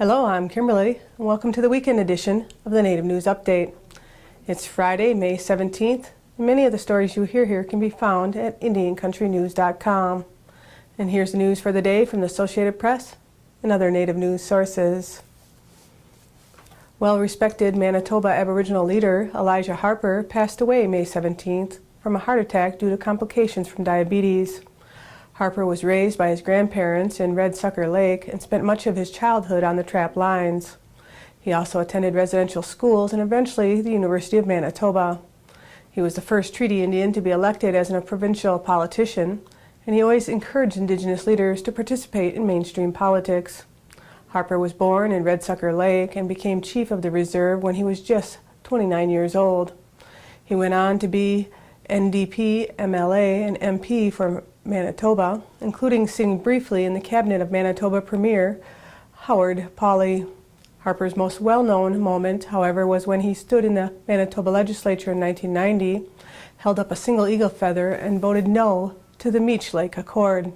Hello, I'm Kimberlie, and welcome to the weekend edition of the Native News Update. It's Friday, May 17th, and many of the stories you hear here can be found at IndianCountryTV.com. And here's the news for the day from the Associated Press and other Native news sources. Well-respected Manitoba Aboriginal leader Elijah Harper passed away May 17th from a heart attack due to complications from diabetes. Harper was raised by his grandparents in Red Sucker Lake and spent much of his childhood on the trap lines. He also attended residential schools and eventually the University of Manitoba. He was the first Treaty Indian to be elected as a provincial politician, and he always encouraged Indigenous leaders to participate in mainstream politics. Harper was born in Red Sucker Lake and became chief of the reserve when he was just 29 years old. He went on to be NDP, MLA, and MP for Manitoba, including sitting briefly in the cabinet of Manitoba Premier Howard Pawley. Harper's most well-known moment, however, was when he stood in the Manitoba legislature in 1990, held up a single eagle feather, and voted no to the Meech Lake Accord.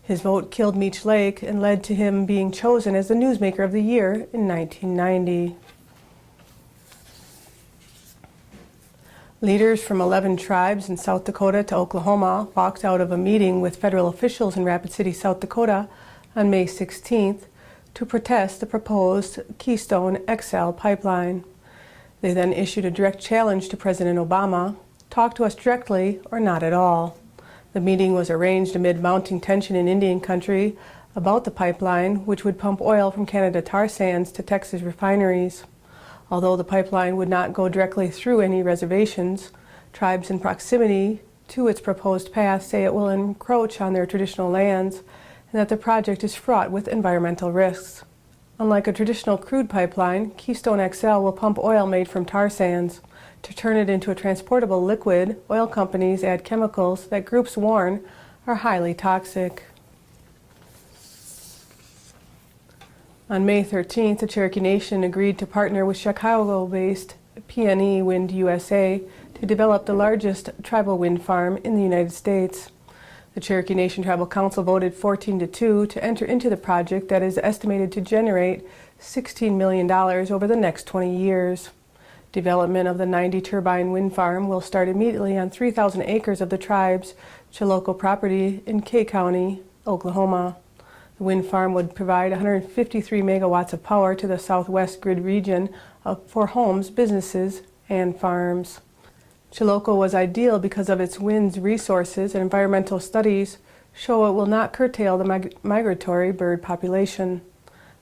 His vote killed Meech Lake and led to him being chosen as the Newsmaker of the Year in 1990. Leaders from 11 tribes in South Dakota to Oklahoma walked out of a meeting with federal officials in Rapid City, South Dakota on May 16th to protest the proposed Keystone XL pipeline. They then issued a direct challenge to President Obama: talk to us directly or not at all. The meeting was arranged amid mounting tension in Indian country about the pipeline, which would pump oil from Canada tar sands to Texas refineries. Although the pipeline would not go directly through any reservations, tribes in proximity to its proposed path say it will encroach on their traditional lands and that the project is fraught with environmental risks. Unlike a traditional crude pipeline, Keystone XL will pump oil made from tar sands. To turn it into a transportable liquid, oil companies add chemicals that groups warn are highly toxic. On May 13th, the Cherokee Nation agreed to partner with Chicago-based PNE Wind USA to develop the largest tribal wind farm in the United States. The Cherokee Nation Tribal Council voted 14-2 to enter into the project that is estimated to generate $16 million over the next 20 years. Development of the 90-turbine wind farm will start immediately on 3,000 acres of the tribe's Chilocco property in Kay County, Oklahoma. The wind farm would provide 153 megawatts of power to the southwest grid region for homes, businesses, and farms. Chilocco was ideal because of its wind resources, and environmental studies show it will not curtail the migratory bird population.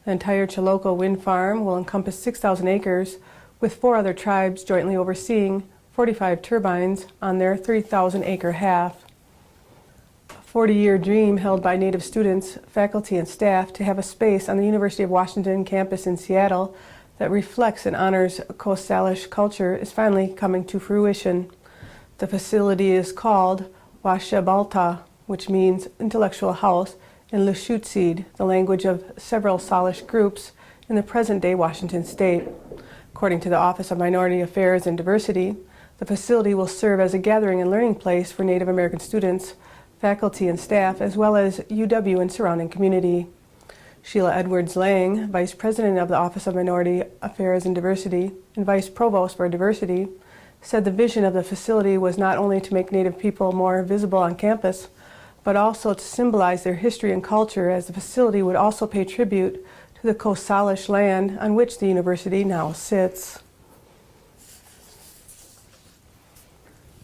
The entire Chilocco wind farm will encompass 6,000 acres, with 4 other tribes jointly overseeing 45 turbines on their 3,000-acre half. A 40-year dream held by Native students, faculty, and staff to have a space on the University of Washington campus in Seattle that reflects and honors Coast Salish culture is finally coming to fruition. The facility is called Washabalta, which means intellectual house, in Lushootseed, the language of several Salish groups in the present-day Washington state. According to the Office of Minority Affairs and Diversity, the facility will serve as a gathering and learning place for Native American students, faculty, and staff, as well as UW and surrounding community. Sheila Edwards Lang, Vice President of the Office of Minority Affairs and Diversity and Vice Provost for Diversity, said the vision of the facility was not only to make Native people more visible on campus, but also to symbolize their history and culture, as the facility would also pay tribute to the Coast Salish land on which the university now sits.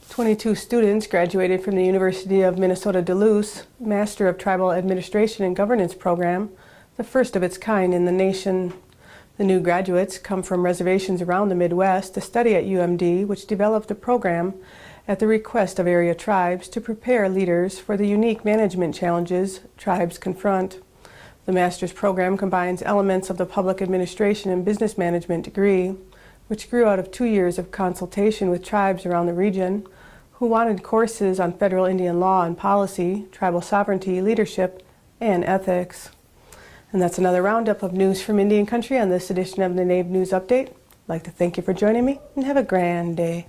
22 students graduated from the University of Minnesota Duluth's Master of Tribal Administration and Governance program, the first of its kind in the nation. The new graduates come from reservations around the Midwest to study at UMD, which developed the program at the request of area tribes to prepare leaders for the unique management challenges tribes confront. The master's program combines elements of the public administration and business management degree, which grew out of 2 years of consultation with tribes around the region who wanted courses on federal Indian law and policy, tribal sovereignty, leadership, and ethics. And that's another roundup of news from Indian Country on this edition of the Native News Update. I'd like to thank you for joining me, and have a grand day.